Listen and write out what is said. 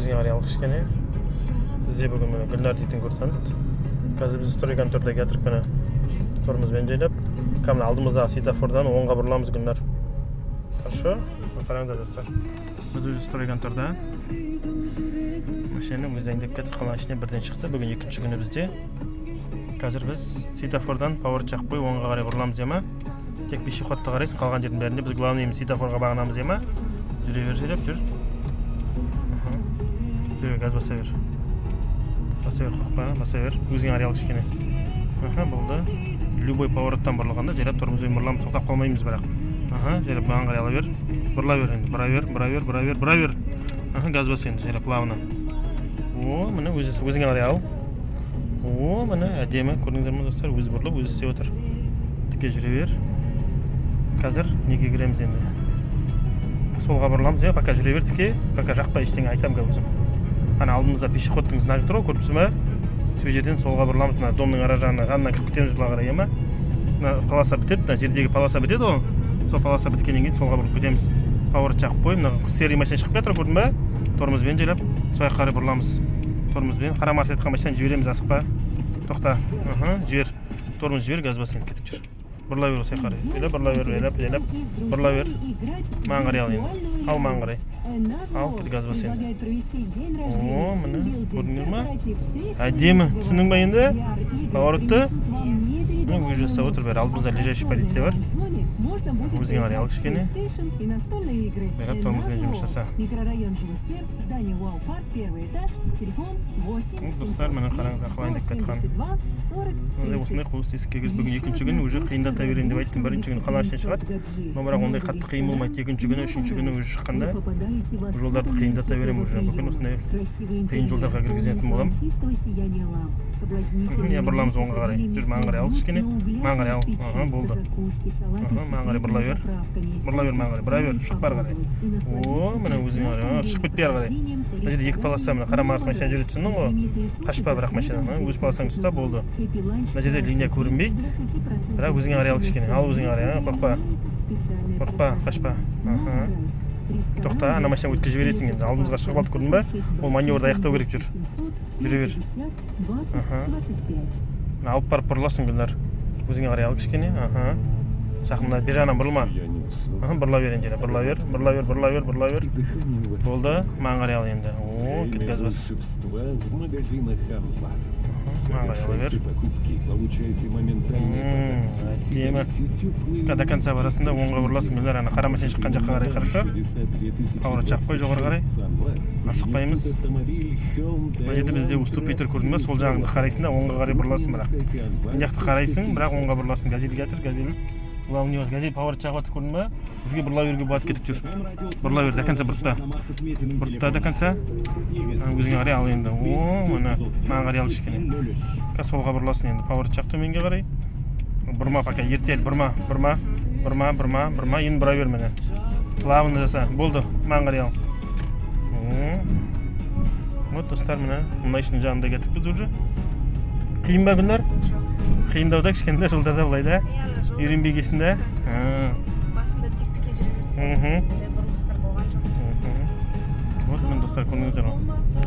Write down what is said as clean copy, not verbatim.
өзіңе қарай ал кішкене. Бізде бүгін міне Гүлнар дейтін курсант. Қазір біз стройконторда келатырық міне торымызбен жайлап. Кәміл алдымыздағы светофордан оңға бұрыламыз Гүлнар. Хорошо? Қараңыздар достар. Біз өзі стройконторда. Машина өзі әйндеп кетір, қаланың ішінен бірден шықты. Бүгін екінші күні бізде. Қазір біз светофордан пауэр жақпай оңға қарай бұрыламыз ема. Тек пешеходты қарайсыз, қалған жердің бәрінде біз главный светофорға бағынамыз ема. Жүре бер, жайлап жүр. Жүре, газ баса бер. Баса бер, қорқпа, баса бер. Өзіңе қарай ал кішкене. Болды. Любой повороттан бұрылғанда жайлап тұрмызбен бұрыламыз, тоқтап қалмаймыз бірақ. Жайлап маған қарай ала бер. Бұрыла бер енді. Бұра бер. Газ баса енді жайлап плавно. Міне өзіңе қарай ал. Міне әдемі, көрдіңіздер ме достар, өзі бұрылып, өзі істеп отыр. Тіке жүре бер. Қазір неге кіреміз енді? Солға бұрыламыз, пока жүре бер тіке, пока жақпай ештеңе айтамын өзім. Ана алдымызда пешеходтың знагі тұр, көріпсіз ме? Сол жерден солға бұрыламыз, мына домның ара жағына ғанынан кіріп кетеміз жылға қарай, ема? Мына полоса бітеді, мына жердегі полоса бітеді ғой. Сол полоса біткеннен кейін солға бұрылып кетеміз. Поворот жақып қойып, мына серый машина шығып кетір, көрдің бе? Тормозбен жайлап, сояқ қарай бұрыламыз. Тормозбен қарамарс айтқан машинаны жібереміз, асықпа. Тоқта. Жібер. Тормоз жібер, газ басын кетіп жүр. Бұрыла бер осылай қарай. Бұрыла бер. Бұрыла бер. Маған қарай ал енді. Ал маған қарай. Ал, кет газ бас енді. Міне, көрдіңдер ма? Әдемі. Түсіндің ба енді? Поворотты. Міне, өз жасап отыр бәрі. Алдымызда лежащий полиция бар. Өзіңе қарай ал кішкене. Бәріп тормозбен жұмыс жаса. Достар, міне қараңыздар қалайын деп кетқан. Осындай қоғыз тесікке кез бүгін екінші күн уже қиындата берейін деп айттым. Бірінші күн қаланың ішінен шығады. Но бірақ ондай қатты қиын болмайды. Екінші күні, үшінші күні уже шыққанда жолдарды қиындата беремін уже. Бүкіл осындай қиын жолдарға кіргізетін боламын. Бұрыламыз оңға қарай. Жүр, маған қарай ал кішкене. Маған қарай ал. Болды. Маған қарай бұрыла бер. Бұрыла бер, маған қарай. Бұра бер, шық бар қарай. Міне өзіңе қарай. Шық бітпей ар қарай. Мына жерде екі полоса, міне қарамағыз машина жүреді түсіндің ғой. Қашпа бірақ машинаны. Өз полосаңды ұста, болды. Мына жерде линия көрінбейді. Бірақ өзіңе қарай ал кішкене. Ал өзіңе қарай, қорқпа. Қорқпа, қашпа. Тоқта, ана машина өткізіп жібересің енді. Алдымызға шығып алды, көрдің бе? Ол маневрді аяқтау керек жүр. Жүре бер. Алып барып бұрыласың Гүлнар. Өзіңе қарай ал кішкене. Жақында бер жағынан бұрылма. Бұрыла бер енді. Бұрыла бер. Болды. Маған қарай ал енді. Кет газ бас. Маған қарай ала бер. Әдемі. До конца барасында оңға бұрыласың Гүлнар. Ана қара машина шыққан жаққа қарай, хорошо? Поворот жақып қой жоғары қарай. Асықпаймыз. Мына жерде бізде уступитер көрдің бе? Сол жағыңды қарайсың да оңға қарай бұрыласың бірақ. Мына жақты қарайсың, бірақ оңға бұрыласың. Газель келатыр, газель. Главный газель поворот жағып жатыр, көрдің бе? Бізге бұрыла беруге болады, кетіп жүр. Бұрыла бер, до конца бұртта. Бұртта до конца. Өзіңе қарай ал енді. Міне, маған қарай ал кішкене. Солға бұрыласың енді, поворот жақ төменге қарай. Бұрма, пока ерте әл, бұрма. Енді бұра бер міне. Плавно жаса, болды, маған қарай ал. Вот, достар, міне, мұнайшының жағында кетіп біз уже. Қиын ба Гүлнар? Қиындауда кішкенде жолдарда бұлай да? Үйренбей келсін да? Басында тектіке жүре бердік. Бұрылыстар болған жоқ. Вот, мен достар, көрдіңіздер ғой.